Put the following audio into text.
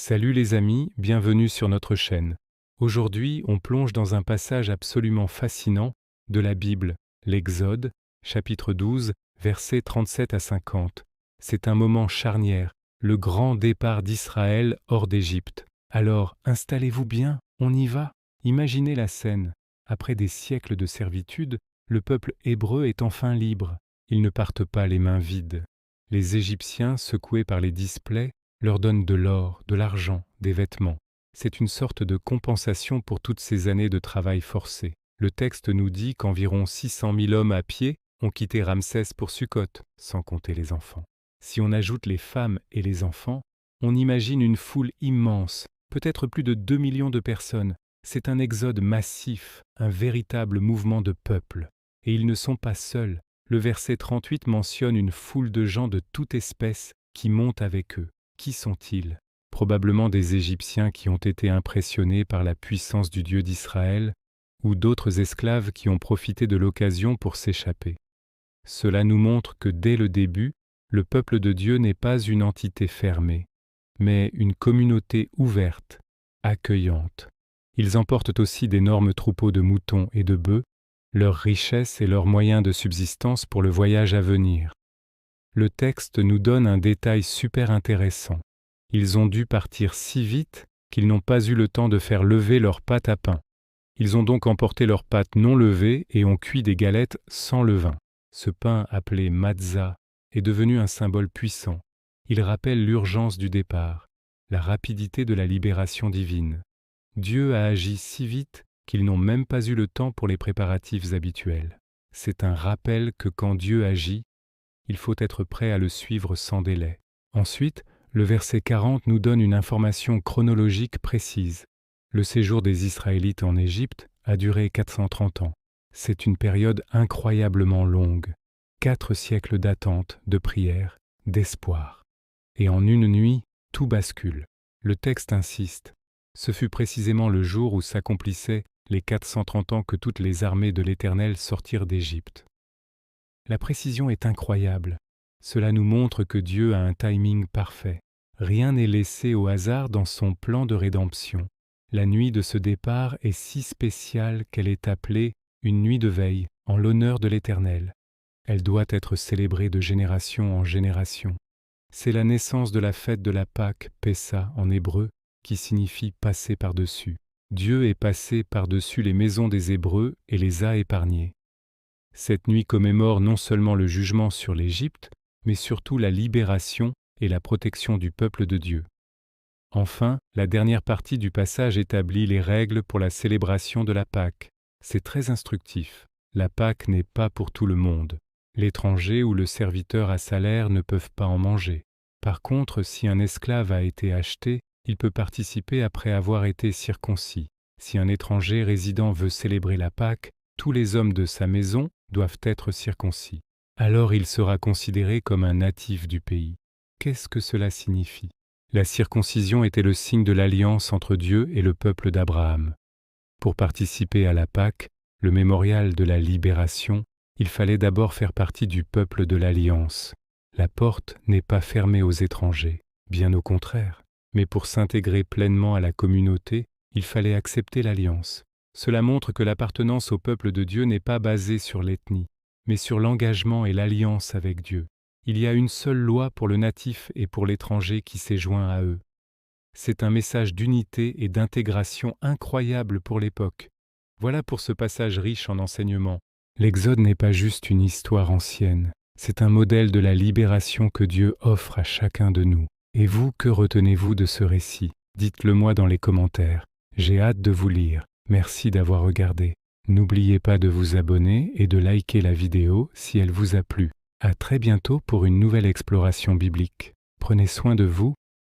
Salut les amis, bienvenue sur notre chaîne. Aujourd'hui, on plonge dans un passage absolument fascinant de la Bible, l'Exode, chapitre 12, versets 37 à 50. C'est un moment charnière, le grand départ d'Israël hors d'Égypte. Alors, installez-vous bien, on y va. Imaginez la scène. Après des siècles de servitude, le peuple hébreu est enfin libre. Ils ne partent pas les mains vides. Les Égyptiens, secoués par les displays, leur donnent de l'or, de l'argent, des vêtements. C'est une sorte de compensation pour toutes ces années de travail forcé. Le texte nous dit qu'environ 600 000 hommes à pied ont quitté Ramsès pour Sukkot, sans compter les enfants. Si on ajoute les femmes et les enfants, on imagine une foule immense, peut-être plus de 2 millions de personnes. C'est un exode massif, un véritable mouvement de peuple. Et ils ne sont pas seuls. Le verset 38 mentionne une foule de gens de toute espèce qui montent avec eux. Qui sont-ils? Probablement des Égyptiens qui ont été impressionnés par la puissance du Dieu d'Israël ou d'autres esclaves qui ont profité de l'occasion pour s'échapper. Cela nous montre que dès le début, le peuple de Dieu n'est pas une entité fermée, mais une communauté ouverte, accueillante. Ils emportent aussi d'énormes troupeaux de moutons et de bœufs, leurs richesses et leurs moyens de subsistance pour le voyage à venir. Le texte nous donne un détail super intéressant. Ils ont dû partir si vite qu'ils n'ont pas eu le temps de faire lever leurs pâtes à pain. Ils ont donc emporté leurs pâtes non levées et ont cuit des galettes sans levain. Ce pain, appelé matzah, est devenu un symbole puissant. Il rappelle l'urgence du départ, la rapidité de la libération divine. Dieu a agi si vite qu'ils n'ont même pas eu le temps pour les préparatifs habituels. C'est un rappel que quand Dieu agit, il faut être prêt à le suivre sans délai. Ensuite, le verset 40 nous donne une information chronologique précise. Le séjour des Israélites en Égypte a duré 430 ans. C'est une période incroyablement longue. 4 siècles d'attente, de prière, d'espoir. Et en une nuit, tout bascule. Le texte insiste. Ce fut précisément le jour où s'accomplissaient les 430 ans que toutes les armées de l'Éternel sortirent d'Égypte. La précision est incroyable. Cela nous montre que Dieu a un timing parfait. Rien n'est laissé au hasard dans son plan de rédemption. La nuit de ce départ est si spéciale qu'elle est appelée une nuit de veille en l'honneur de l'Éternel. Elle doit être célébrée de génération en génération. C'est la naissance de la fête de la Pâque, Pessa en hébreu, qui signifie passer par-dessus. Dieu est passé par-dessus les maisons des Hébreux et les a épargnés. Cette nuit commémore non seulement le jugement sur l'Égypte, mais surtout la libération et la protection du peuple de Dieu. Enfin, la dernière partie du passage établit les règles pour la célébration de la Pâque. C'est très instructif. La Pâque n'est pas pour tout le monde. L'étranger ou le serviteur à salaire ne peuvent pas en manger. Par contre, si un esclave a été acheté, il peut participer après avoir été circoncis. Si un étranger résident veut célébrer la Pâque, tous les hommes de sa maison doivent être circoncis. Alors il sera considéré comme un natif du pays. Qu'est-ce que cela signifie? La circoncision était le signe de l'alliance entre Dieu et le peuple d'Abraham. Pour participer à la Pâque, le mémorial de la libération, il fallait d'abord faire partie du peuple de l'alliance. La porte n'est pas fermée aux étrangers, bien au contraire. Mais pour s'intégrer pleinement à la communauté, il fallait accepter l'alliance. Cela montre que l'appartenance au peuple de Dieu n'est pas basée sur l'ethnie, mais sur l'engagement et l'alliance avec Dieu. Il y a une seule loi pour le natif et pour l'étranger qui s'est joint à eux. C'est un message d'unité et d'intégration incroyable pour l'époque. Voilà pour ce passage riche en enseignements. L'Exode n'est pas juste une histoire ancienne, c'est un modèle de la libération que Dieu offre à chacun de nous. Et vous, que retenez-vous de ce récit? Dites-le moi dans les commentaires. J'ai hâte de vous lire. Merci d'avoir regardé. N'oubliez pas de vous abonner et de liker la vidéo si elle vous a plu. À très bientôt pour une nouvelle exploration biblique. Prenez soin de vous